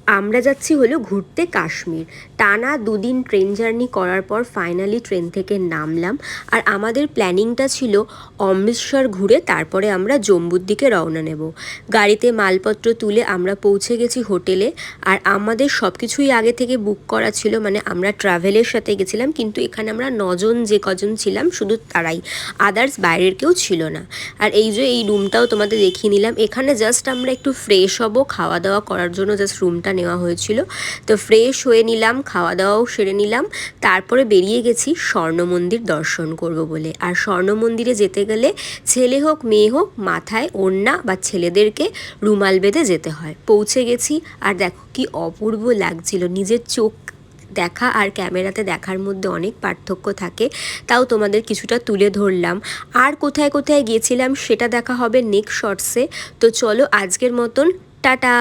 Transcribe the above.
আমরা যাচ্ছি হলো ঘুরতে কাশ্মীর। টানা দুদিন ট্রেন জার্নি করার পর ফাইনালি ট্রেন থেকে নামলাম। আর আমাদের প্ল্যানিংটা ছিল অমৃতসর ঘুরে তারপরে আমরা জম্মুর দিকে রওনা নেব। গাড়িতে মালপত্র তুলে আমরা পৌঁছে গেছি হোটেলে। আর আমাদের সব কিছুই আগে থেকে বুক করা ছিল, মানে আমরা ট্রাভেলের সাথে গেছিলাম, কিন্তু এখানে আমরা 9জন যে কজন ছিলাম শুধু তারাই, আদার্স বাইরের কেউ ছিল না। আর এই যে এই রুমটাও তোমাদের দেখিয়ে নিলাম। এখানে জাস্ট আমরা একটু ফ্রেশ হব, খাওয়া দাওয়া করার জন্য জাস্ট রুমটা নেওয়া হয়েছিল। তো ফ্রেশ হয়ে নিলাম, খাওয়া দাওয়াও সেরে নিলাম, তারপরে বেরিয়ে গেছি স্বর্ণ মন্দির দর্শন করব বলে। আর স্বর্ণ মন্দিরে যেতে গেলে ছেলে হোক মেয়ে হোক মাথায় ওড়না বা ছেলেদেরকে রুমাল বেঁধে যেতে হয়। পৌঁছে গেছি, আর দেখো কি অপূর্ব লাগছিল। নিজের চোখ দেখা আর ক্যামেরাতে দেখার মধ্যে অনেক পার্থক্য থাকে, তাও তোমাদের কিছুটা তুলে ধরলাম। আর কোথায় কোথায় গিয়েছিলাম সেটা দেখা হবে নেক্সট শর্টসে। তো চলো আজকের মতন টাটা।